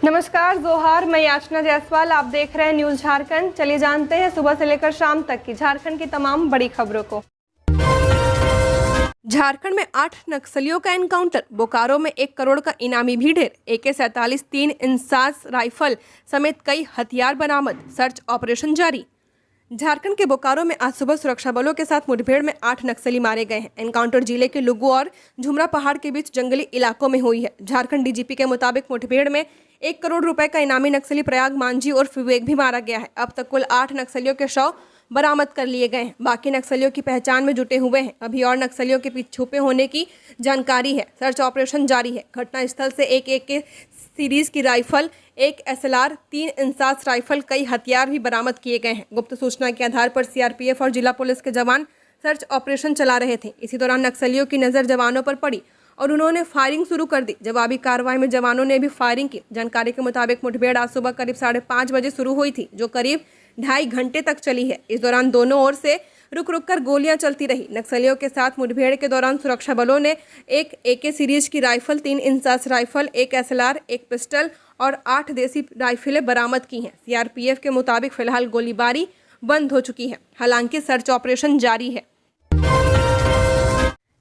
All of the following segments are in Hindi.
नमस्कार, जोहार। मैं याचना जायसवाल, आप देख रहे हैं न्यूज झारखंड। चलिए जानते हैं सुबह से लेकर शाम तक की झारखंड की तमाम बड़ी खबरों को। झारखंड में 8 नक्सलियों का एनकाउंटर, बोकारो में 1 करोड़ का इनामी भी ढेर, AK-47 3 इंसास राइफल समेत कई हथियार बरामद, सर्च ऑपरेशन जारी। झारखंड के बोकारो में आज सुबह सुरक्षा बलों के साथ मुठभेड़ में 8 नक्सली मारे गए हैं। एनकाउंटर जिले के लुगु और झुमरा पहाड़ के बीच जंगली इलाकों में हुई है। झारखंड DGP के मुताबिक मुठभेड़ में 1 करोड़ रुपए का इनामी नक्सली प्रयाग मांझी और विवेक भी मारा गया है। अब तक कुल 8 नक्सलियों के शव बरामद कर लिए गए हैं। बाकी नक्सलियों की पहचान में जुटे हुए हैं। अभी और नक्सलियों के पीछे छुपे होने की जानकारी है। सर्च ऑपरेशन जारी है। घटनास्थल से एक AK सीरीज की राइफल, 1 SLR, 3 इंसास राइफल, कई हथियार भी बरामद किए गए हैं। गुप्त सूचना के आधार पर CRPF और जिला पुलिस के जवान सर्च ऑपरेशन चला रहे थे। इसी दौरान नक्सलियों की नजर जवानों पर पड़ी और उन्होंने फायरिंग शुरू कर दी। जवाबी कार्रवाई में जवानों ने भी फायरिंग की। जानकारी के मुताबिक मुठभेड़ आज सुबह करीब 5:30 बजे शुरू हुई थी, जो करीब 2.5 घंटे तक चली है। इस दौरान दोनों ओर से रुक रुक कर गोलियां चलती रही। नक्सलियों के साथ मुठभेड़ के दौरान सुरक्षा बलों ने 1 AK सीरीज की rifle, 3 INSAS rifle, 1 SLR, 1 pistol और 8 देसी राइफलें बरामद की हैं। CRPF के मुताबिक फिलहाल गोलीबारी बंद हो चुकी है, हालांकि सर्च ऑपरेशन जारी है।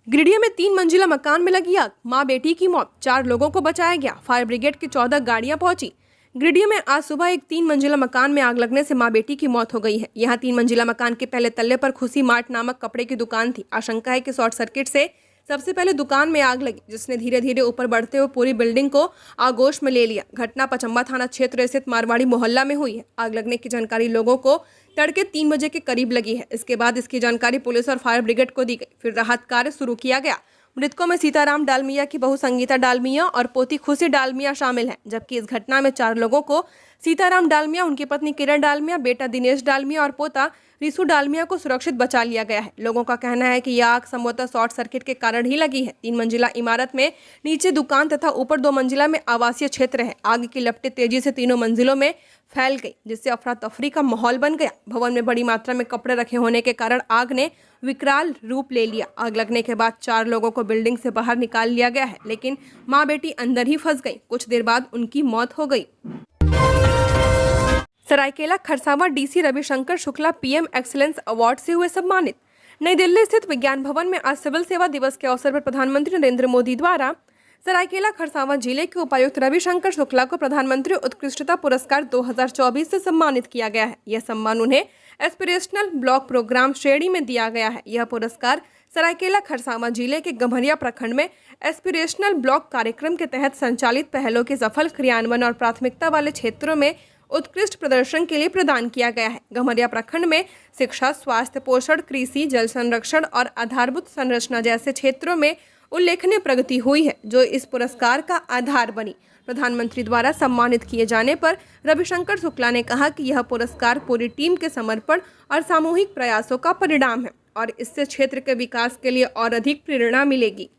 गिरिडीह में 3 मंजिला मकान में लगी आग, मां बेटी की मौत, 4 लोगों को बचाया गया। फायर ब्रिगेड की 14 गाड़ियां पहुंची। गिरिडीह में आज सुबह एक 3 मंजिला मकान में आग लगने से मां बेटी की मौत हो गई है। यहां 3 मंजिला मकान के पहले तल्ले पर खुशी मार्ट नामक कपड़े की दुकान थी। आशंका है कि शॉर्ट सर्किट से सबसे पहले दुकान में आग लगी, जिसने धीरे धीरे ऊपर बढ़ते हुए पूरी बिल्डिंग को आगोश में ले लिया। घटना पचम्बा थाना क्षेत्र स्थित मारवाड़ी मोहल्ला में हुई है। आग लगने की जानकारी लोगों को तड़के 3 बजे के करीब लगी है। इसके बाद इसकी जानकारी पुलिस और फायर ब्रिगेड को दी गई। फिर राहत कार्य शुरू किया गया। मृतकों में सीताराम डालमिया की बहू संगीता डालमिया और पोती खुशी डालमिया शामिल हैं, जबकि इस घटना में 4 लोगों को, सीताराम डालमिया, उनकी पत्नी किरण डालमिया, बेटा दिनेश डालमिया और पोता रिसु डालमिया को सुरक्षित बचा लिया गया है। लोगों का कहना है कि यह आग संभवतः शॉर्ट सर्किट के कारण ही लगी है। 3 मंजिला इमारत में नीचे दुकान तथा ऊपर 2 मंजिला में आवासीय क्षेत्र है। आग की लपटें तेजी से तीनों मंजिलों में फैल गई, जिससे अफरा तफरी का माहौल बन गया। भवन में बड़ी मात्रा में कपड़े रखे होने के कारण आग ने विकराल रूप ले लिया। आग लगने के बाद 4 लोगों को बिल्डिंग से बाहर निकाल लिया गया है, लेकिन मां बेटी अंदर ही फंस गई। कुछ देर बाद उनकी मौत हो गई। Seraikela Kharsawan DC Ravishankar Shukla PM excellence award से हुए सम्मानित। नई दिल्ली स्थित विज्ञान भवन में आज सिविल सेवा दिवस के अवसर पर प्रधानमंत्री नरेंद्र मोदी द्वारा सरायकेला खरसावां जिले के उपायुक्त रविशंकर शुक्ला को प्रधानमंत्री उत्कृष्टता पुरस्कार 2024 से सम्मानित किया गया है। यह सम्मान उन्हें एस्पिरेशनल ब्लॉक प्रोग्राम श्रेणी में दिया गया है। यह पुरस्कार सरायकेला खरसावां जिले के गम्हरिया प्रखंड में एस्पिरेशनल ब्लॉक कार्यक्रम के तहत संचालित पहलों के सफल क्रियान्वयन और प्राथमिकता वाले क्षेत्रों में उत्कृष्ट प्रदर्शन के लिए प्रदान किया गया है। गम्हरिया प्रखंड में शिक्षा, स्वास्थ्य, पोषण, कृषि, जल संरक्षण और आधारभूत संरचना जैसे क्षेत्रों में उल्लेखनीय प्रगति हुई है, जो इस पुरस्कार का आधार बनी। प्रधानमंत्री द्वारा सम्मानित किए जाने पर रविशंकर शुक्ला ने कहा कि यह पुरस्कार पूरी टीम के समर्पण और सामूहिक प्रयासों का परिणाम है और इससे क्षेत्र के विकास के लिए और अधिक प्रेरणा मिलेगी।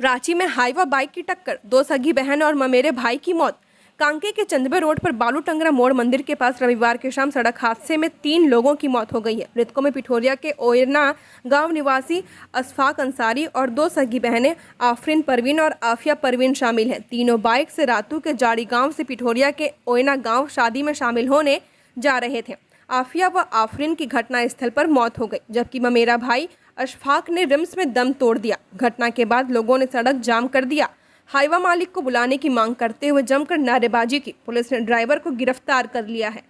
रांची में हाईवा बाइक की टक्कर, 2 सगी बहन और ममेरे भाई की मौत। कांके के चंदबे रोड पर बालू टंगरा मोड़ मंदिर के पास रविवार की शाम सड़क हादसे में 3 लोगों की मौत हो गई है। मृतकों में पिठोरिया के ओयरना गांव निवासी अशफाक अंसारी और 2 सगी बहनें आफरीन परवीन और आफिया परवीन शामिल हैं। तीनों बाइक से रातू के जाड़ी गांव से पिठोरिया के ओयना गांव शादी में शामिल होने जा रहे थे। आफिया व आफरीन की घटनास्थल पर मौत हो गई, जबकि ममेरा भाई अशफाक ने रिम्स में दम तोड़ दिया। घटना के बाद लोगों ने सड़क जाम कर दिया। हाईवा मालिक को बुलाने की मांग करते हुए जमकर नारेबाजी की। पुलिस ने ड्राइवर को गिरफ्तार कर लिया है।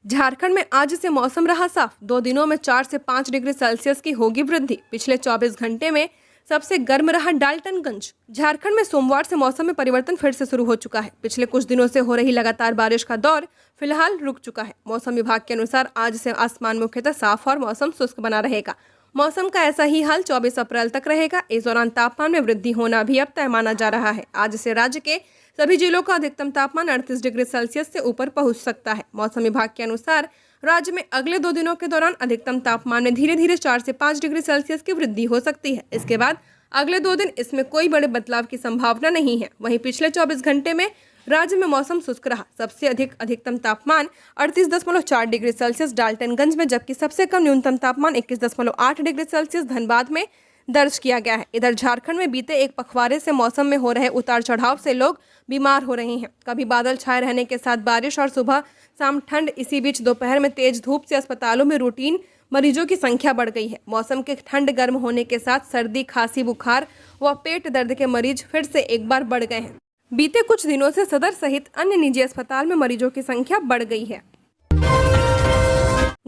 झारखंड में आज से मौसम रहा साफ। 2 दिनों में 4 से 5 डिग्री सेल्सियस की होगी वृद्धि। पिछले 24 घंटे में सबसे गर्म रहा डाल्टनगंज। झारखंड में सोमवार से मौसम में परिवर्तन फिर से शुरू हो चुका है। पिछले कुछ दिनों से हो रही लगातार बारिश का दौर फिलहाल रुक चुका है। मौसम विभाग के अनुसार आज से आसमान मुख्यतः साफ और मौसम शुष्क बना रहेगा। मौसम का ऐसा ही हाल 24 अप्रैल तक रहेगा। इस दौरान तापमान में वृद्धि होना भी अब तय माना जा रहा है। आज से राज्य के सभी जिलों का अधिकतम तापमान 38 डिग्री सेल्सियस से ऊपर पहुंच सकता है। मौसम विभाग के अनुसार राज्य में अगले 2 दिनों के दौरान अधिकतम तापमान में धीरे धीरे 4 से 5 डिग्री सेल्सियस की वृद्धि हो सकती है। इसके बाद अगले 2 दिन इसमें कोई बड़े बदलाव की संभावना नहीं है। वहीं पिछले 24 घंटे में राज्य में मौसम शुष्क रहा। सबसे अधिक अधिकतम तापमान 38.4 डिग्री सेल्सियस डाल्टनगंज में, जबकि सबसे कम न्यूनतम तापमान 21.8 डिग्री सेल्सियस धनबाद में दर्ज किया गया है। इधर झारखंड में बीते एक पखवाड़े से मौसम में हो रहे उतार चढ़ाव से लोग बीमार हो रहे हैं। कभी बादल छाए रहने के साथ बारिश और सुबह शाम ठंड। इसी बीच दोपहर में तेज धूप से अस्पतालों में रूटीन मरीजों की संख्या बढ़ गई है। मौसम के ठंड गर्म होने के साथ सर्दी, खांसी, बुखार व पेट दर्द के मरीज फिर से एक बार बढ़ गए हैं। बीते कुछ दिनों से सदर सहित अन्य निजी अस्पताल में मरीजों की संख्या बढ़ गई है।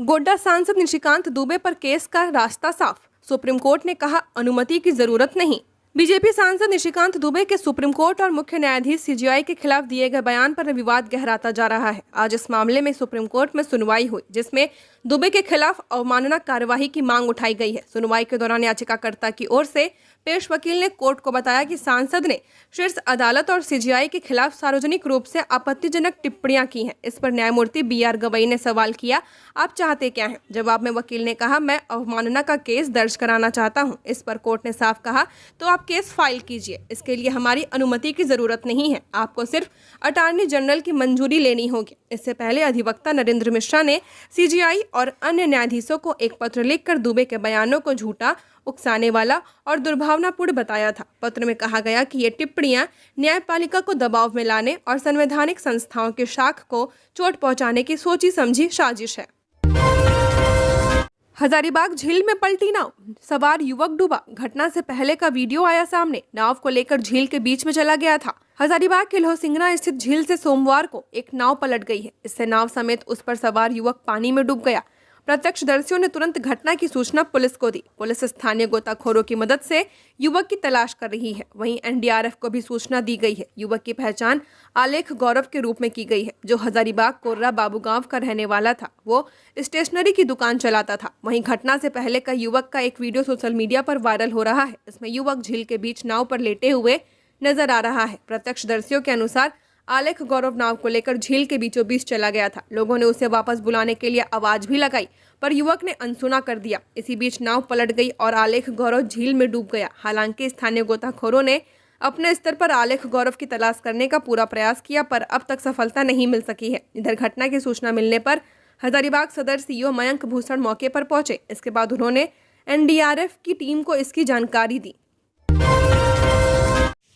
गोड्डा सांसद निशिकांत दुबे पर केस का रास्ता साफ। सुप्रीम कोर्ट ने कहा, अनुमति की जरूरत नहीं। बीजेपी सांसद निशिकांत दुबे के सुप्रीम कोर्ट और मुख्य न्यायाधीश सीजेआई के खिलाफ दिए गए बयान पर विवाद गहराता जा रहा है। आज इस मामले में सुप्रीम कोर्ट में सुनवाई हुई, जिसमें दुबे के खिलाफ अवमानना कार्यवाही की मांग उठाई गई है। सुनवाई के दौरान याचिकाकर्ता की ओर से पेश वकील ने कोर्ट को बताया कि सांसद ने शीर्ष अदालत और सीजेआई के खिलाफ सार्वजनिक रूप से आपत्तिजनक टिप्पणियां की हैं। इस पर न्यायमूर्ति बीआर गवई ने सवाल किया, आप चाहते क्या हैं? जवाब में वकील ने कहा, मैं अवमानना का केस दर्ज कराना चाहता हूं। इस पर कोर्ट ने साफ कहा, तो आप केस फाइल कीजिए, इसके लिए हमारी अनुमति की जरूरत नहीं है, आपको सिर्फ अटॉर्नी जनरल की मंजूरी लेनी होगी। इससे पहले अधिवक्ता नरेंद्र मिश्रा ने सीजेआई और अन्य न्यायाधीशों को एक पत्र लिखकर दुबे के बयानों को झूठा, उकसाने वाला और दुर्भावनापूर्ण बताया था। पत्र में कहा गया कि ये टिप्पणियां न्यायपालिका को दबाव में लाने और संवैधानिक संस्थाओं के शाख को चोट पहुंचाने की सोची समझी साजिश है। हजारीबाग झील में पलटी नाव, सवार युवक डूबा। घटना से पहले का वीडियो आया सामने। नाव को लेकर झील के बीच में चला गया था। हजारीबाग के लोहसिंगरा स्थित झील से सोमवार को एक नाव पलट गई है। इससे नाव समेत उस पर सवार युवक पानी में डूब गया। प्रत्यक्षदर्शियों ने तुरंत घटना की सूचना पुलिस को दी। पुलिस स्थानीय गोताखोरों की मदद से युवक की तलाश कर रही है। वहीं एनडीआरएफ को भी सूचना दी गई है। युवक की पहचान आलेख गौरव के रूप में की गई है, जो हजारीबाग कोर्रा बाबू गांव का रहने वाला था। वो स्टेशनरी की दुकान चलाता था। वहीं घटना से पहले का युवक का एक वीडियो सोशल मीडिया पर वायरल हो रहा है। इसमें युवक झील के बीच नाव पर लेटे हुए नजर आ रहा है। प्रत्यक्षदर्शियों के अनुसार आलेख गौरव नाव को लेकर झील के बीचों बीच चला गया था। लोगों ने उसे वापस बुलाने के लिए आवाज भी लगाई, पर युवक ने अनसुना कर दिया। इसी बीच नाव पलट गई और आलेख गौरव झील में डूब गया। हालांकि स्थानीय गोताखोरों ने अपने स्तर पर आलेख गौरव की तलाश करने का पूरा प्रयास किया, पर अब तक सफलता नहीं मिल सकी है। इधर घटना की सूचना मिलने पर हजारीबाग सदर सीईओ मयंक भूषण मौके पर पहुंचे। इसके बाद उन्होंने एनडीआरएफ की टीम को इसकी जानकारी दी।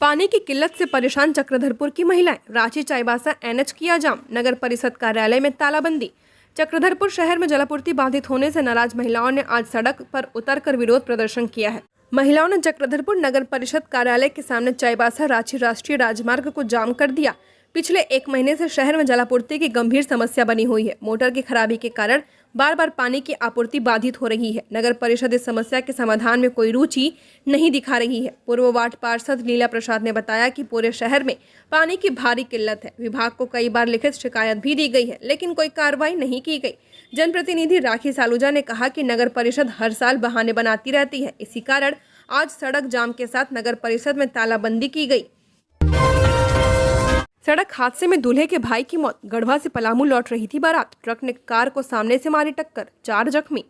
पानी की किल्लत से परेशान चक्रधरपुर की महिलाएं। रांची चाईबासा एनएच किया जाम। नगर परिषद कार्यालय में तालाबंदी। चक्रधरपुर शहर में जलापूर्ति बाधित होने से नाराज महिलाओं ने आज सड़क पर उतरकर विरोध प्रदर्शन किया है। महिलाओं ने चक्रधरपुर नगर परिषद कार्यालय के सामने चाईबासा रांची राष्ट्रीय राजमार्ग को जाम कर दिया। पिछले एक महीने से शहर में जलापूर्ति की गंभीर समस्या बनी हुई है। मोटर की खराबी के कारण बार बार पानी की आपूर्ति बाधित हो रही है। नगर परिषद इस समस्या के समाधान में कोई रुचि नहीं दिखा रही है। पूर्व वार्ड पार्षद लीला प्रसाद ने बताया कि पूरे शहर में पानी की भारी किल्लत है। विभाग को कई बार लिखित शिकायत भी दी गई है, लेकिन कोई कार्रवाई नहीं की गई। जनप्रतिनिधि राखी सालूजा ने कहा कि नगर परिषद हर साल बहाने बनाती रहती है। इसी कारण आज सड़क जाम के साथ नगर परिषद में तालाबंदी की गई। सड़क हादसे में दूल्हे के भाई की मौत। गढ़वा से पलामू लौट रही थी बारात। ट्रक ने कार को सामने से मारी टक्कर, 4 जख्मी।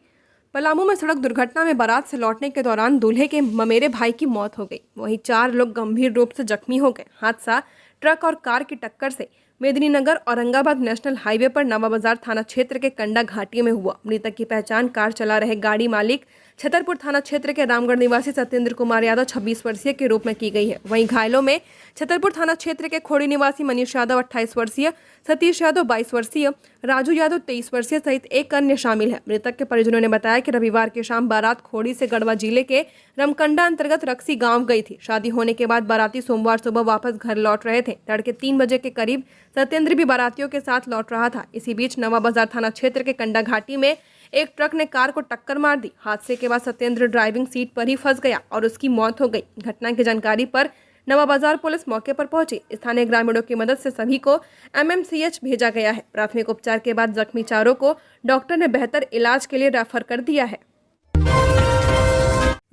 पलामू में सड़क दुर्घटना में बारात से लौटने के दौरान दूल्हे के ममेरे भाई की मौत हो गई। वहीं 4 लोग गंभीर रूप से जख्मी हो गए। हादसा ट्रक और कार की टक्कर से मेदिनीनगर औरंगाबाद नेशनल हाईवे पर नवा बाजार थाना क्षेत्र के कंडा घाटी में हुआ। मृतक की पहचान कार चला रहे गाड़ी मालिक छतरपुर थाना क्षेत्र के रामगढ़ निवासी सत्येंद्र कुमार यादव 26 वर्षीय के रूप में की गई है। वहीं घायलों में छतरपुर थाना क्षेत्र के खोड़ी निवासी मनीष यादव 28 वर्षीय, सतीश यादव 22 वर्षीय, राजू यादव 23 वर्षीय सहित एक अन्य शामिल है। मृतक के परिजनों ने बताया कि रविवार की शाम बारात खोड़ी से गढ़वा जिले के रमकंडा अंतर्गत रक्सी गांव गई थी। शादी होने के बाद बाराती सोमवार सुबह वापस घर लौट रहे थे। तड़के 3 बजे के करीब सत्येंद्र भी बारातियों के साथ लौट रहा था। इसी बीच नवा बाजार थाना क्षेत्र के कंडा घाटी में एक ट्रक ने कार को टक्कर मार दी। हादसे के बाद सत्येंद्र ड्राइविंग सीट पर ही फंस गया और उसकी मौत हो गई। घटना की जानकारी पर नवा बाजार पुलिस मौके पर पहुंची। स्थानीय ग्रामीणों की मदद से सभी को एमएमसीएच भेजा गया है। प्राथमिक उपचार के बाद जख्मी चारों को डॉक्टर ने बेहतर इलाज के लिए रेफर कर दिया है।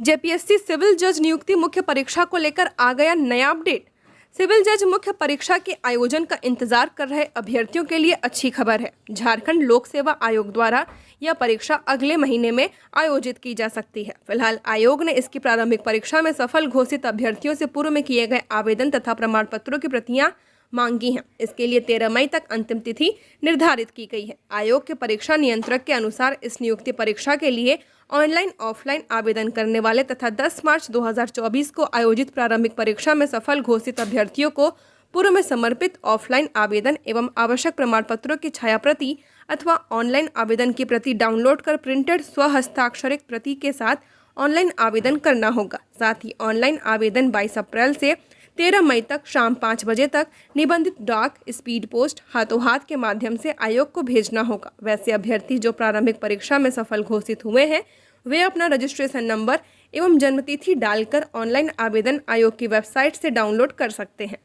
जेपीएससी सिविल जज नियुक्ति मुख्य परीक्षा को लेकर आ गया नया अपडेट। सिविल जज मुख्य परीक्षा के आयोजन का इंतजार कर रहे अभ्यर्थियों के लिए अच्छी खबर है। झारखंड लोक सेवा आयोग द्वारा यह परीक्षा अगले महीने में आयोजित की जा सकती है। फिलहाल आयोग ने इसकी प्रारंभिक परीक्षा में सफल घोषित अभ्यर्थियों से पूर्व में किए गए आवेदन तथा प्रमाण पत्रों की प्रतियां मांगी हैं। इसके लिए 13 मई तक अंतिम तिथि निर्धारित की गई है। आयोग के परीक्षा नियंत्रक के अनुसार इस नियुक्ति परीक्षा के लिए ऑनलाइन ऑफलाइन आवेदन करने वाले तथा 10 मार्च 2024 को आयोजित प्रारंभिक परीक्षा में सफल घोषित अभ्यर्थियों को पूर्व में समर्पित ऑफलाइन आवेदन एवं आवश्यक प्रमाण पत्रों की छायाप्रति अथवा ऑनलाइन आवेदन की प्रति डाउनलोड कर प्रिंटेड स्वहस्ताक्षरित प्रति के साथ ऑनलाइन आवेदन करना होगा। साथ ही ऑनलाइन आवेदन 22 अप्रैल से 13 मई तक शाम 5 बजे तक निबंधित डाक, स्पीड पोस्ट, हाथों हाथ के माध्यम से आयोग को भेजना होगा। वैसे अभ्यर्थी जो प्रारंभिक परीक्षा में सफल घोषित हुए हैं वे अपना रजिस्ट्रेशन नंबर एवं जन्मतिथि डालकर ऑनलाइन आवेदन आयोग की वेबसाइट से डाउनलोड कर सकते हैं।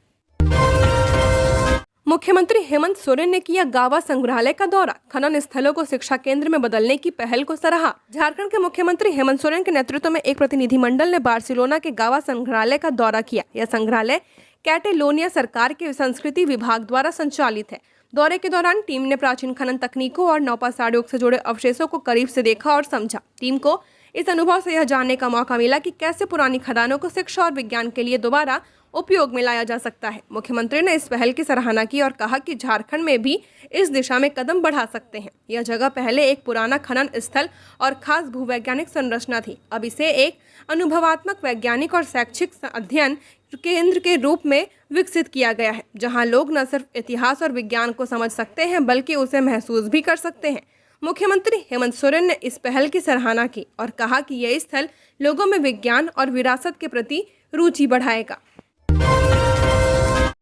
मुख्यमंत्री हेमंत सोरेन ने किया गावा संग्रहालय का दौरा, खनन स्थलों को शिक्षा केंद्र में बदलने की पहल को सराहा। झारखंड के मुख्यमंत्री हेमंत सोरेन के नेतृत्व में एक प्रतिनिधिमंडल ने बार्सिलोना के गावा संग्रहालय का दौरा किया। यह संग्रहालय कैटेलोनिया सरकार के संस्कृति विभाग द्वारा संचालित है। दौरे के दौरान टीम ने प्राचीन खनन तकनीकों और नौपाषाण युग से जुड़े अवशेषों को करीब से देखा और समझा। टीम को इस अनुभव से यह जानने का मौका मिला कि कैसे पुरानी खदानों को शिक्षा और विज्ञान के लिए दोबारा उपयोग में लाया जा सकता है। मुख्यमंत्री ने इस पहल की सराहना की और कहा कि झारखंड में भी इस दिशा में कदम बढ़ा सकते हैं। यह जगह पहले एक पुराना खनन स्थल और खास भूवैज्ञानिक संरचना थी। अब इसे एक अनुभवात्मक, वैज्ञानिक और शैक्षिक अध्ययन केंद्र के रूप में विकसित किया गया है, जहां लोग न सिर्फ इतिहास और विज्ञान को समझ सकते हैं बल्कि उसे महसूस भी कर सकते हैं। मुख्यमंत्री हेमंत सोरेन ने इस पहल की सराहना की और कहा कि यह स्थल लोगों में विज्ञान और विरासत के प्रति रुचि बढ़ाएगा।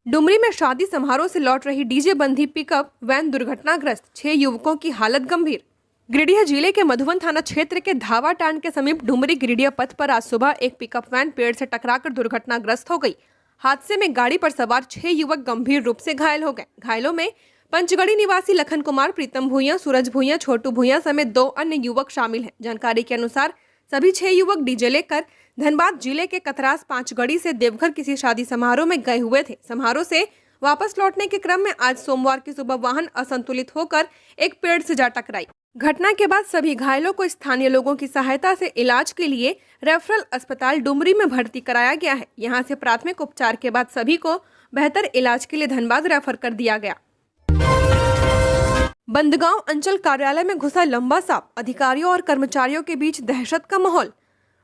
डुमरी में शादी समारोह से लौट रही डीजे बंधी पिकअप वैन दुर्घटनाग्रस्त, 6 युवकों की हालत गंभीर। गिरिडीह जिले के मधुबन थाना क्षेत्र के धावाटांड के समीप डुमरी गिरिडीह पथ पर आज सुबह एक पिकअप वैन पेड़ से टकराकर दुर्घटनाग्रस्त हो गई। हादसे में गाड़ी पर सवार 6 युवक गंभीर रूप से घायल हो गए। घायलों में पंचगढ़ी निवासी लखन कुमार, प्रीतम भूइयां, सूरज भूइयां, छोटू भूइयां समेत 2 अन्य युवक शामिल हैं। जानकारी के अनुसार सभी 6 युवक डीजे लेकर धनबाद जिले के कतरास पांचगढ़ी से देवघर किसी शादी समारोह में गए हुए थे। समारोह से वापस लौटने के क्रम में आज सोमवार की सुबह वाहन असंतुलित होकर एक पेड़ से जा टकराई। घटना के बाद सभी घायलों को स्थानीय लोगों की सहायता से इलाज के लिए रेफरल अस्पताल डुमरी में भर्ती कराया गया है। यहां से प्राथमिक उपचार के बाद सभी को बेहतर इलाज के लिए धनबाद रेफर कर दिया गया। बंदगांव अंचल कार्यालय में घुसा लंबा सांप, अधिकारियों और कर्मचारियों के बीच दहशत का माहौल।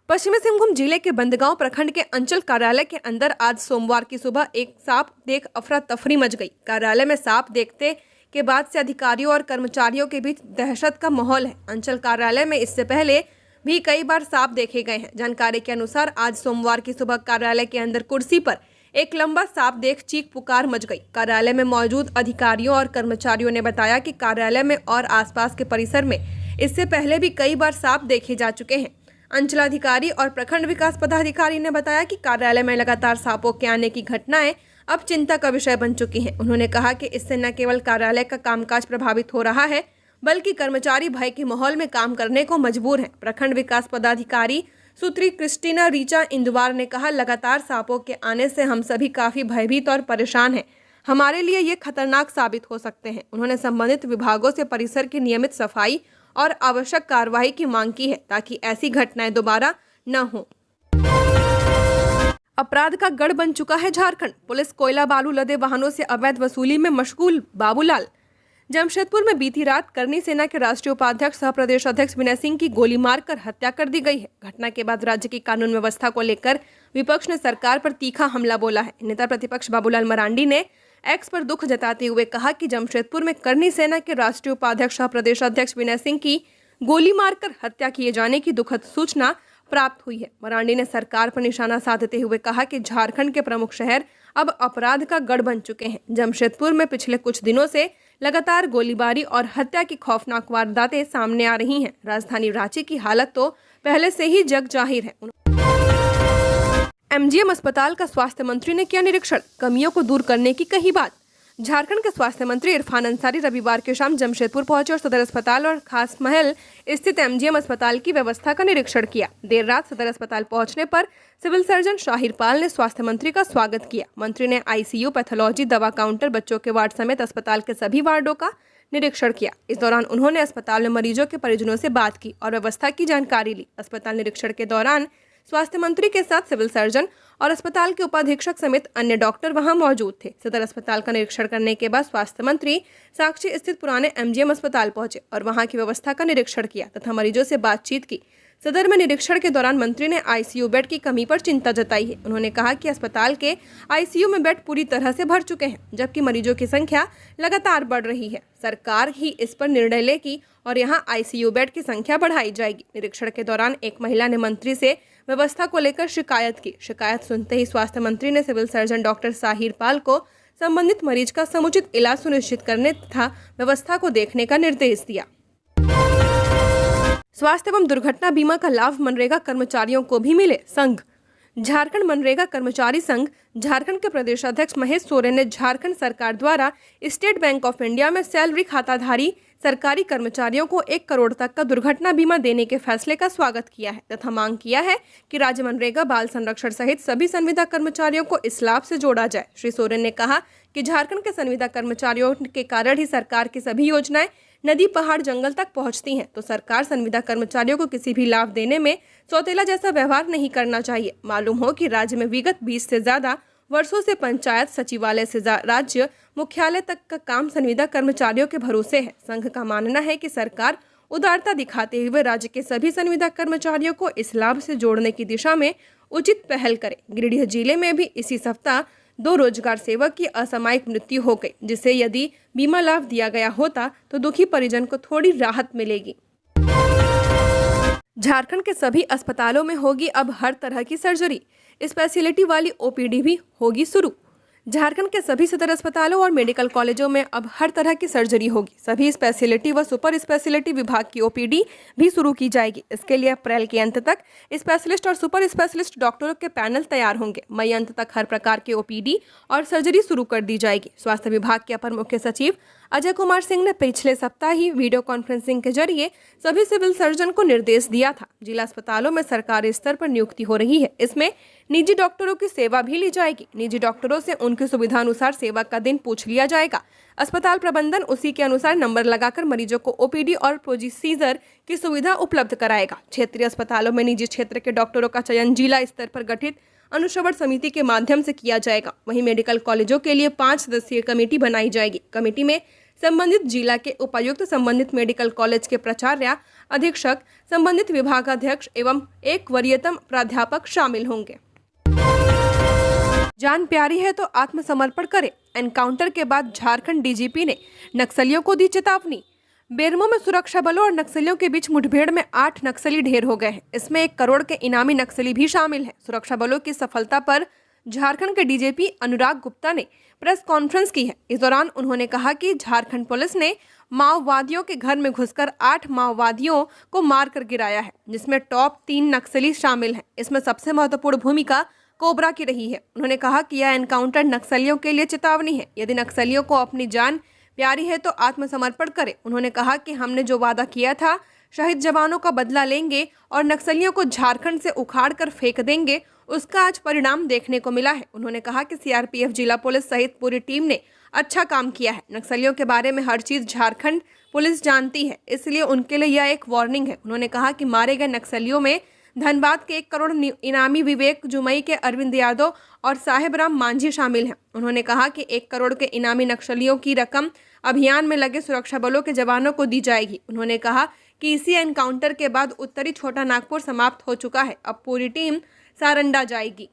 पश्चिमी सिंहभूम जिले के बंदगांव प्रखंड के अंचल कार्यालय के अंदर आज सोमवार की सुबह एक सांप देख अफरा तफरी मच गई। कार्यालय में सांप देखते के बाद से अधिकारियों और कर्मचारियों के बीच दहशत का माहौल है। अंचल कार्यालय में इससे पहले भी कई बार सांप देखे गए हैं। जानकारी के अनुसार आज सोमवार की सुबह कार्यालय के अंदर कुर्सी पर एक लंबा सांप देख चीख पुकार मच गई। कार्यालय में मौजूद अधिकारियों और कर्मचारियों ने बताया कि कार्यालय में और आसपास के परिसर में इससे पहले भी कई बार सांप देखे जा चुके हैं। अंचलाधिकारी और प्रखंड विकास पदाधिकारी ने बताया कि कार्यालय में लगातार सांपों के आने की घटनाएं अब चिंता का विषय बन चुकी हैं। उन्होंने कहा कि इससे न केवल कार्यालय का कामकाज प्रभावित हो रहा है बल्कि कर्मचारी भय के माहौल में काम करने को मजबूर हैं। प्रखंड विकास पदाधिकारी सुत्री क्रिस्टीना रीचा इंदवार ने कहा, लगातार सांपों के आने से हम सभी काफी भयभीत और परेशान हैं। हमारे लिए ये खतरनाक साबित हो सकते हैं। उन्होंने संबंधित विभागों से परिसर की नियमित सफाई और आवश्यक कार्रवाई की मांग की है ताकि ऐसी घटनाएं दोबारा न हो। अपराध का गढ़ बन चुका है झारखंड। पुलिस कोयला बालू लदे वाहनों से अवैध वसूली में मशगूल। बाबूलाल। जमशेदपुर में बीती रात करनी सेना के राष्ट्रीय उपाध्यक्ष सह प्रदेश अध्यक्ष विनय सिंह की गोली मारकर हत्या कर दी गई है। घटना के बाद राज्य की कानून व्यवस्था को लेकर विपक्ष ने सरकार पर तीखा हमला बोला है। नेता प्रतिपक्ष बाबूलाल मरांडी ने एक्स पर दुख जताते हुए कहा कि जमशेदपुर में करनी सेना के राष्ट्रीय उपाध्यक्ष सह प्रदेश अध्यक्ष विनय सिंह की गोली मारकर हत्या किए जाने की दुखद सूचना प्राप्त हुई है। मरांडी ने सरकार पर निशाना साधते हुए कहा कि झारखंड के प्रमुख शहर अब अपराध का गढ़ बन चुके हैं। जमशेदपुर में पिछले कुछ दिनों से लगातार गोलीबारी और हत्या की खौफनाक वारदातें सामने आ रही हैं। राजधानी रांची की हालत तो पहले से ही जग जाहिर है। एमजीएम अस्पताल का स्वास्थ्य मंत्री ने किया निरीक्षण, कमियों को दूर करने की कही बात। झारखंड के स्वास्थ्य मंत्री इरफान अंसारी रविवार की शाम जमशेदपुर पहुंचे और सदर अस्पताल और खास महल स्थित एमजीएम अस्पताल की व्यवस्था का निरीक्षण किया। देर रात सदर अस्पताल पहुंचने पर सिविल सर्जन शाहिर पाल ने स्वास्थ्य मंत्री का स्वागत किया। मंत्री ने आईसीयू, पैथोलॉजी, दवा काउंटर, बच्चों के वार्ड समेत अस्पताल के सभी वार्डों का निरीक्षण किया। इस दौरान उन्होंने अस्पताल में मरीजों के परिजनों से बात की और व्यवस्था की जानकारी ली। अस्पताल निरीक्षण के दौरान स्वास्थ्य मंत्री के साथ सिविल सर्जन और अस्पताल के उपाधीक्षक समेत अन्य डॉक्टर वहां मौजूद थे। सदर अस्पताल का निरीक्षण करने के बाद स्वास्थ्य मंत्री साक्षी स्थित पुराने एमजीएम अस्पताल पहुंचे और वहां की व्यवस्था का निरीक्षण किया तथा मरीजों से बातचीत की। सदर में निरीक्षण के दौरान मंत्री ने आईसीयू बेड की कमी पर चिंता जताई है। उन्होंने कहा कि अस्पताल के आईसीयू में बेड पूरी तरह से भर चुके हैं, जबकि मरीजों की संख्या लगातार बढ़ रही है। सरकार ही इस पर निर्णय लेगी और यहां आईसीयू बेड की संख्या बढ़ाई जाएगी। निरीक्षण के दौरान एक महिला ने मंत्री से व्यवस्था को लेकर शिकायत की। शिकायत सुनते ही स्वास्थ्य मंत्री ने सिविल सर्जन डॉक्टर साहिर पाल को संबंधित मरीज का समुचित इलाज सुनिश्चित करने तथा व्यवस्था को देखने का निर्देश दिया। स्वास्थ्य एवं दुर्घटना बीमा का लाभ मनरेगा कर्मचारियों को भी मिले। संघ झारखंड मनरेगा कर्मचारी संघ झारखंड के प्रदेशाध्यक्ष महेश सोरेन ने झारखंड सरकार द्वारा स्टेट बैंक ऑफ इंडिया में सैलरी खाताधारी सरकारी कर्मचारियों को 1 करोड़ तक का दुर्घटना बीमा देने के फैसले का स्वागत किया है तथा मांग किया है कि राज्य मनरेगा बाल संरक्षण सहित सभी संविदा कर्मचारियों को इस लाभ से जोड़ा जाए। श्री सोरेन ने कहा कि झारखंड के संविदा कर्मचारियों के कारण ही सरकार की सभी योजनाएं नदी, पहाड़, जंगल तक पहुंचती हैं, तो सरकार संविदा कर्मचारियों को किसी भी लाभ देने में सौतेला जैसा व्यवहार नहीं करना चाहिए। मालूम हो कि राज्य में विगत 20 से ज्यादा वर्षों से पंचायत सचिवालय से राज्य मुख्यालय तक का काम संविदा कर्मचारियों के भरोसे है। संघ का मानना है कि सरकार उदारता दिखाते हुए राज्य के सभी संविदा कर्मचारियों को इस लाभ से जोड़ने की दिशा में उचित पहल करे। गिरिडीह जिले में भी इसी सप्ताह 2 रोजगार सेवक की असामयिक मृत्यु हो गई, जिसे यदि बीमा लाभ दिया गया होता तो दुखी परिजन को थोड़ी राहत मिलेगी। झारखंड के सभी अस्पतालों में होगी अब हर तरह की सर्जरी। स्पेशलिटी वाली ओपीडी भी होगी शुरू। झारखंड के सभी सदर अस्पतालों और मेडिकल कॉलेजों में अब हर तरह की सर्जरी होगी। सभी स्पेशलिटी व सुपर स्पेशलिटी विभाग की ओपीडी भी शुरू की जाएगी। इसके लिए अप्रैल के अंत तक स्पेशलिस्ट और सुपर स्पेशलिस्ट डॉक्टरों के पैनल तैयार होंगे। मई अंत तक हर प्रकार की ओपीडी और सर्जरी शुरू कर दी जाएगी। स्वास्थ्य विभाग के अपर मुख्य सचिव अजय कुमार सिंह ने पिछले सप्ताह ही वीडियो कॉन्फ्रेंसिंग के जरिए सभी सिविल सर्जन को निर्देश दिया था। जिला अस्पतालों में सरकारी स्तर पर नियुक्ति हो रही है। इसमें निजी डॉक्टरों की सेवा भी ली जाएगी। निजी डॉक्टरों से उनकी सुविधा अनुसार सेवा का दिन पूछ लिया जाएगा। अस्पताल प्रबंधन उसी के अनुसार नंबर लगाकर मरीजों को ओपीडी और प्रोसीजर की सुविधा उपलब्ध कराएगा। क्षेत्रीय अस्पतालों में निजी क्षेत्र के डॉक्टरों का चयन जिला स्तर पर गठित अनुश्रवण समिति के माध्यम से किया जाएगा। वहीं मेडिकल कॉलेजों के लिए 5 सदस्यीय कमेटी बनाई जाएगी। कमेटी में संबंधित जिला के उपायुक्त, संबंधित मेडिकल कॉलेज के प्राचार्य, अधीक्षक, संबंधित विभागाध्यक्ष एवं एक वरीयतम प्राध्यापक शामिल होंगे। जान प्यारी है तो आत्मसमर्पण करें। एनकाउंटर के बाद झारखंड डीजीपी ने नक्सलियों को दी चेतावनी। बेरमो में सुरक्षा बलों और नक्सलियों के बीच मुठभेड़ में 8 नक्सली ढेर हो गए हैं। इसमें 1 करोड़ के इनामी नक्सली भी शामिल हैं। सुरक्षा बलों की सफलता पर झारखंड के डीजीपी अनुराग गुप्ता ने प्रेस कॉन्फ्रेंस की है। इस दौरान उन्होंने कहा कि झारखंड पुलिस ने माओवादियों के घर में घुसकर 8 माओवादियों को मारकर गिराया है, जिसमें टॉप 3 नक्सली शामिल हैं। इसमें सबसे महत्वपूर्ण भूमिका कोबरा की रही है। उन्होंने कहा कि यह एनकाउंटर नक्सलियों के लिए चेतावनी है। यदि नक्सलियों को अपनी जान प्यारी है तो आत्मसमर्पण करें। उन्होंने कहा कि हमने जो वादा किया था, शहीद जवानों का बदला लेंगे और नक्सलियों को झारखंड से उखाड़ कर फेंक देंगे, उसका आज परिणाम देखने को मिला है। उन्होंने कहा कि सीआरपीएफ, जिला पुलिस सहित पूरी टीम ने अच्छा काम किया है। नक्सलियों के बारे में हर चीज झारखंड पुलिस जानती है, इसलिए उनके लिए यह एक वार्निंग है। उन्होंने कहा कि मारे गए नक्सलियों में धनबाद के 1 करोड़ इनामी विवेक जुमई के अरविंद यादव और साहेबराम मांझी शामिल हैं। उन्होंने कहा कि 1 करोड़ के इनामी नक्सलियों की रकम अभियान में लगे सुरक्षा बलों के जवानों को दी जाएगी। उन्होंने कहा कि इसी एनकाउंटर के बाद उत्तरी छोटा नागपुर समाप्त हो चुका है। अब पूरी टीम सारंडा जाएगी।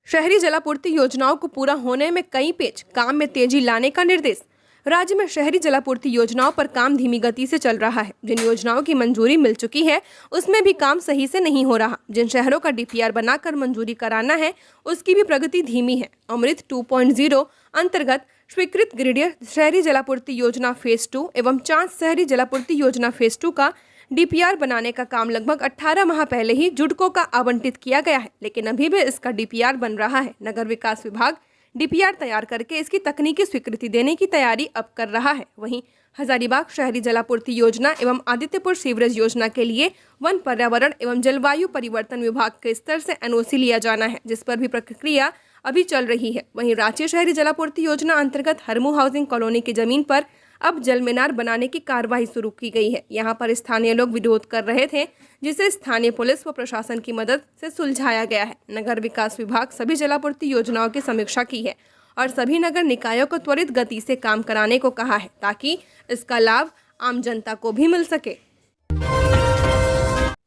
शहरी जलापूर्ति योजनाओं को पूरा होने में कई पेच, काम में तेजी लाने का निर्देश। राज्य में शहरी जलापूर्ति योजनाओं पर काम धीमी गति से चल रहा है। जिन योजनाओं की मंजूरी मिल चुकी है उसमें भी काम सही से नहीं हो रहा। जिन शहरों का डीपीआर बनाकर मंजूरी कराना है उसकी भी प्रगति धीमी है। अमृत 2.0 अंतर्गत स्वीकृत गिरिडीह शहरी जलापूर्ति योजना फेज 2 एवं चांद शहरी जलापूर्ति योजना फेज 2 का डीपीआर बनाने का काम लगभग 18 माह पहले ही जुडको का आवंटित किया गया है, लेकिन अभी भी इसका डीपीआर बन रहा है। नगर विकास विभाग डीपीआर तैयार करके इसकी तकनीकी स्वीकृति देने की तैयारी अब कर रहा है। वहीं हजारीबाग शहरी जलापूर्ति योजना एवं आदित्यपुर सीवरेज योजना के लिए वन, पर्यावरण एवं जलवायु परिवर्तन विभाग के स्तर से एनओसी लिया जाना है, जिस पर भी प्रक्रिया अभी चल रही है। वहीं रांची शहरी जलापूर्ति योजना अंतर्गत हरमू हाउसिंग कॉलोनी की जमीन पर अब जल मीनार बनाने की कार्रवाई शुरू की गई है। यहां पर स्थानीय लोग विरोध कर रहे थे, जिसे स्थानीय पुलिस व प्रशासन की मदद से सुलझाया गया है। नगर विकास विभाग सभी जलापूर्ति योजनाओं की समीक्षा की है और सभी नगर निकायों को त्वरित गति से काम कराने को कहा है, ताकि इसका लाभ आम जनता को भी मिल सके।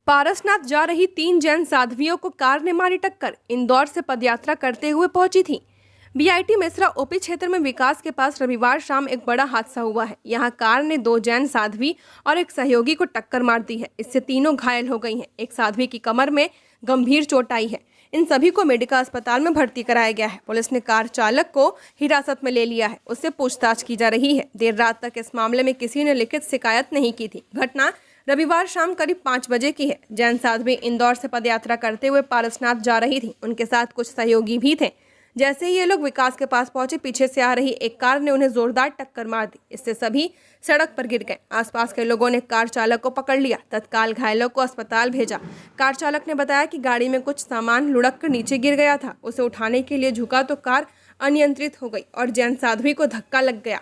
पारसनाथ जा रही 3 जैन साध्वियों को कार ने मारी टक्कर। इंदौर से पदयात्रा करते हुए पहुंची थी। बीआईटी मेसरा ओपी क्षेत्र में विकास के पास रविवार शाम एक बड़ा हादसा हुआ है। यहां कार ने 2 जैन साध्वी और एक सहयोगी को टक्कर मार दी है। इससे तीनों घायल हो गई हैं। एक साध्वी की कमर में गंभीर चोट आई है। इन सभी को मेडिका अस्पताल में भर्ती कराया गया है। पुलिस ने कार चालक को हिरासत में ले लिया है। उससे पूछताछ की जा रही है। देर रात तक इस मामले में किसी ने लिखित शिकायत नहीं की थी। घटना रविवार शाम करीब 5 बजे की है। जैन साध्वी इंदौर से पदयात्रा करते हुए पारसनाथ जा रही थी। उनके साथ कुछ सहयोगी भी थे। जैसे ही ये लोग विकास के पास पहुंचे, पीछे से आ रही एक कार ने उन्हें जोरदार टक्कर मार दी। इससे सभी सड़क पर गिर गए। आसपास के लोगों ने कार चालक को पकड़ लिया। तत्काल घायलों को अस्पताल भेजा। कार चालक ने बताया कि गाड़ी में कुछ सामान लुढ़क कर नीचे गिर गया था। उसे उठाने के लिए झुका तो कार अनियंत्रित हो गई और जैन साध्वी को धक्का लग गया।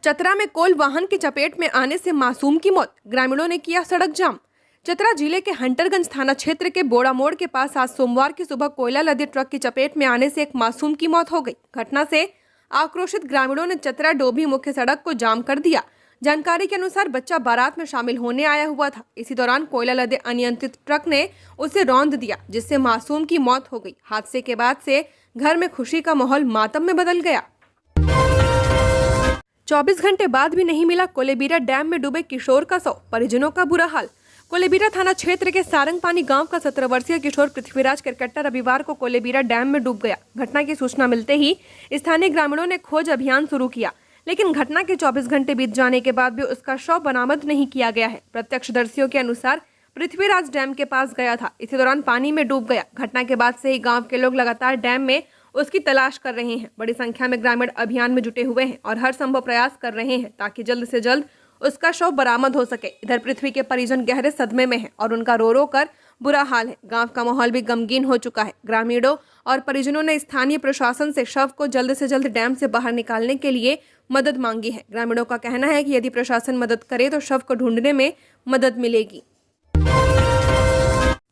चतरा में कोल वाहन की चपेट में आने से मासूम की मौत। ग्रामीणों ने किया सड़क जाम। चतरा जिले के हंटरगंज थाना क्षेत्र के बोड़ा मोड़ के पास आज सोमवार की सुबह कोयला लदे ट्रक की चपेट में आने से एक मासूम की मौत हो गई। घटना से आक्रोशित ग्रामीणों ने चतरा डोभी मुख्य सड़क को जाम कर दिया। जानकारी के अनुसार बच्चा बारात में शामिल होने आया हुआ था। इसी दौरान कोयला लदे अनियंत्रित ट्रक ने उसे रौंद दिया, जिससे मासूम की मौत हो गई। हादसे के बाद से घर में खुशी का माहौल मातम में बदल गया। 24 घंटे बाद भी नहीं मिला कोलेबीरा डैम में डूबे किशोर का शव। परिजनों का बुरा हाल। कोलेबीरा थाना क्षेत्र के सारंगपानी गांव का 17 वर्षीय किशोर पृथ्वीराज केरकट्टा रविवार को कोलेबीरा डैम में डूब गया। घटना की सूचना मिलते ही स्थानीय ग्रामीणों ने खोज अभियान शुरू किया, लेकिन घटना के 24 घंटे बीत जाने के बाद भी उसका शव बरामद नहीं किया गया है। प्रत्यक्षदर्शियों के अनुसार पृथ्वीराज डैम के पास गया था। इसी दौरान पानी में डूब गया। घटना के बाद से ही गाँव के लोग लगातार डैम में उसकी तलाश कर रहे हैं। बड़ी संख्या में ग्रामीण अभियान में जुटे हुए हैं और हर संभव प्रयास कर रहे हैं ताकि जल्द से जल्द उसका शव बरामद हो सके। इधर पृथ्वी के परिजन गहरे सदमे में हैं और उनका रो रो कर बुरा हाल है। गांव का माहौल भी गमगीन हो चुका है। ग्रामीणों और परिजनों ने स्थानीय प्रशासन से शव को जल्द से जल्द डैम से बाहर निकालने के लिए मदद मांगी है। ग्रामीणों का कहना है कि यदि प्रशासन मदद करे तो शव को ढूंढने में मदद मिलेगी।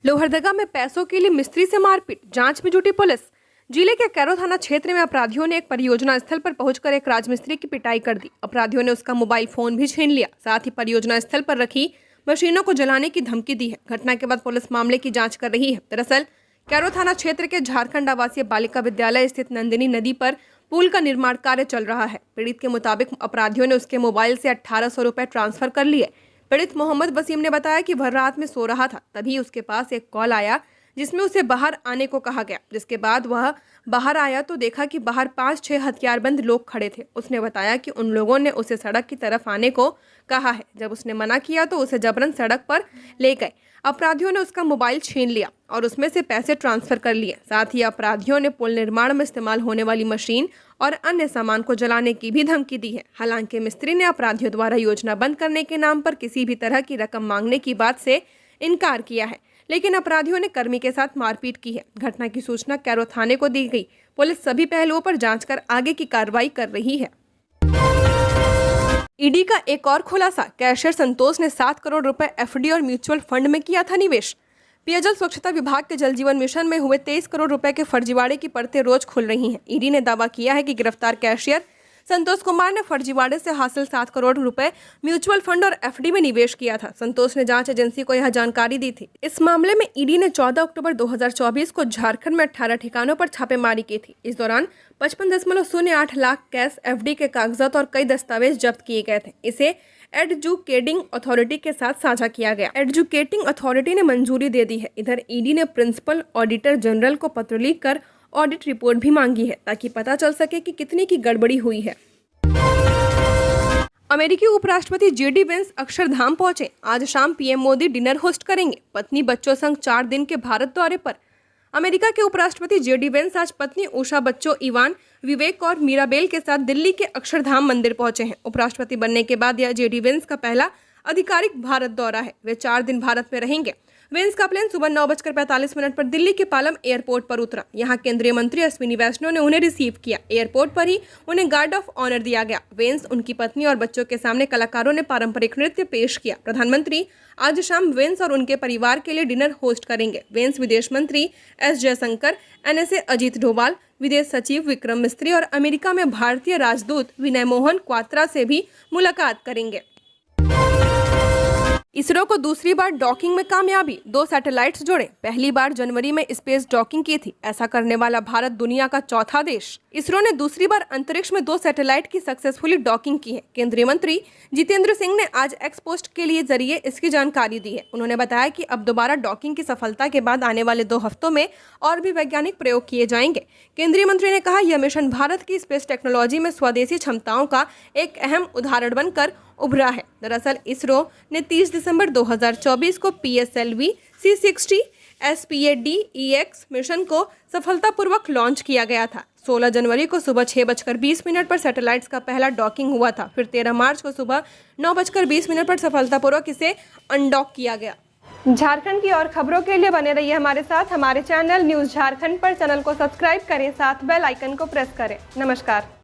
लोहरदगा में पैसों के लिए मिस्त्री से मारपीट, जांच में जुटी पुलिस। जिले के कैरो थाना क्षेत्र में अपराधियों ने एक परियोजना स्थल पर पहुंचकर एक राजमिस्त्री की पिटाई कर दी। अपराधियों ने उसका मोबाइल फोन भी छीन लिया। साथ ही परियोजना स्थल पर रखी मशीनों को जलाने की धमकी दी है। घटना के बाद पुलिस मामले की जांच कर रही है। दरअसल कैरो थाना क्षेत्र के झारखंड आवासीय बालिका विद्यालय स्थित नंदिनी नदी पर पुल का निर्माण कार्य चल रहा है। पीड़ित के मुताबिक अपराधियों ने उसके मोबाइल से 1800 रुपए ट्रांसफर कर लिए। पीड़ित मोहम्मद वसीम ने बताया कि भर रात में सो रहा था, तभी उसके पास एक कॉल आया जिसमें उसे बाहर आने को कहा गया। जिसके बाद वह बाहर आया तो देखा कि बाहर 5-6 हथियारबंद लोग खड़े थे। उसने बताया कि उन लोगों ने उसे सड़क की तरफ आने को कहा है। जब उसने मना किया तो उसे जबरन सड़क पर ले गए। अपराधियों ने उसका मोबाइल छीन लिया और उसमें से पैसे ट्रांसफर कर लिए। साथ ही अपराधियों ने पुल निर्माण में इस्तेमाल होने वाली मशीन और अन्य सामान को जलाने की भी धमकी दी है। हालांकि मिस्त्री ने अपराधियों द्वारा योजना बंद करने के नाम पर किसी भी तरह की रकम मांगने की बात से इनकार किया है, लेकिन अपराधियों ने कर्मी के साथ मारपीट की है। घटना की सूचना कैरो थाने को दी गई। पुलिस सभी पहलुओं पर जांच कर आगे की कार्रवाई कर रही है। ईडी का एक और खुलासा। कैशियर संतोष ने 7 करोड़ रुपए एफडी और म्यूचुअल फंड में किया था निवेश। पेयजल स्वच्छता विभाग के जल जीवन मिशन में हुए 23 करोड़ रुपए के फर्जीवाड़े की परतें रोज खुल रही हैं। ईडी ने दावा किया है कि गिरफ्तार कैशियर संतोष कुमार ने फर्जीवाड़े से हासिल 7 करोड़ रुपए म्यूचुअल फंड और एफडी में निवेश किया था। संतोष ने जांच एजेंसी को यह जानकारी दी थी। इस मामले में ईडी ने 14 अक्टूबर 2024 को झारखंड में 18 ठिकानों पर छापेमारी की थी। इस दौरान 55.08 लाख कैश, एफडी के कागजात और कई दस्तावेज जब्त किए गए थे। इसे एडजुकेटिंग अथॉरिटी के साथ साझा किया गया। एडजुकेटिंग अथॉरिटी ने मंजूरी दे दी है। इधर ईडी ने प्रिंसिपल ऑडिटर जनरल को पत्र लिखकर ऑडिट रिपोर्ट भी मांगी है ताकि पता चल सके कि कितने की गड़बड़ी हुई है। अमेरिकी उपराष्ट्रपति जेडी वेंस अक्षरधाम पहुंचे। आज शाम पीएम मोदी डिनर होस्ट करेंगे। पत्नी बच्चों संग 4 दिन के भारत दौरे पर। अमेरिका के उपराष्ट्रपति जेडी वेंस आज पत्नी उषा, बच्चों इवान, विवेक और मीराबेल के साथ दिल्ली के अक्षरधाम मंदिर पहुंचे हैं। उपराष्ट्रपति बनने के बाद यह जेडी वेंस का पहला आधिकारिक भारत दौरा है। वे 4 दिन भारत में रहेंगे। वेंस का प्लेन सुबह 9:45 पर दिल्ली के पालम एयरपोर्ट पर उतरा। यहां केंद्रीय मंत्री अश्विनी वैष्णव ने उन्हें रिसीव किया। एयरपोर्ट पर ही उन्हें गार्ड ऑफ ऑनर दिया गया। वेंस, उनकी पत्नी और बच्चों के सामने कलाकारों ने पारंपरिक नृत्य पेश किया। प्रधानमंत्री आज शाम वेंस और उनके परिवार के लिए डिनर होस्ट करेंगे। वेंस विदेश मंत्री एस जयशंकर, एनएसए अजीत डोभाल, विदेश सचिव विक्रम मिस्त्री और अमेरिका में भारतीय राजदूत विनय मोहन क्वात्रा से भी मुलाकात करेंगे। इसरो को दूसरी बार डॉकिंग में कामयाबी, 2 सैटेलाइट्स जोड़े। पहली बार जनवरी में स्पेस डॉकिंग की थी। ऐसा करने वाला भारत दुनिया का चौथा देश। इसरो ने दूसरी बार अंतरिक्ष में 2 सैटेलाइट की सक्सेसफुली डॉकिंग की है। केंद्रीय मंत्री जितेंद्र सिंह ने आज एक्स पोस्ट के लिए जरिए इसकी जानकारी दी है। उन्होंने बताया कि अब दोबारा डॉकिंग की सफलता के बाद आने वाले 2 हफ्तों में और भी वैज्ञानिक प्रयोग किए जाएंगे। केंद्रीय मंत्री ने कहा, यह मिशन भारत की स्पेस टेक्नोलॉजी में स्वदेशी क्षमताओं का एक अहम उदाहरण बनकर उभरा है। दरअसल इसरो ने 30 दिसंबर 2024 को PSLV C60 SPAD-EX मिशन को सफलतापूर्वक लॉन्च किया गया था। 16 जनवरी को सुबह 6:20 पर सैटेलाइट्स का पहला डॉकिंग हुआ था। फिर 13 मार्च को सुबह 9:20 पर सफलतापूर्वक इसे अनडॉक किया गया। झारखंड की और खबरों के लिए बने रहिए हमारे साथ। हमारे चैनल न्यूज़ झारखंड पर चैनल को सब्सक्राइब करें, साथ बेल आइकन को प्रेस करें। नमस्कार।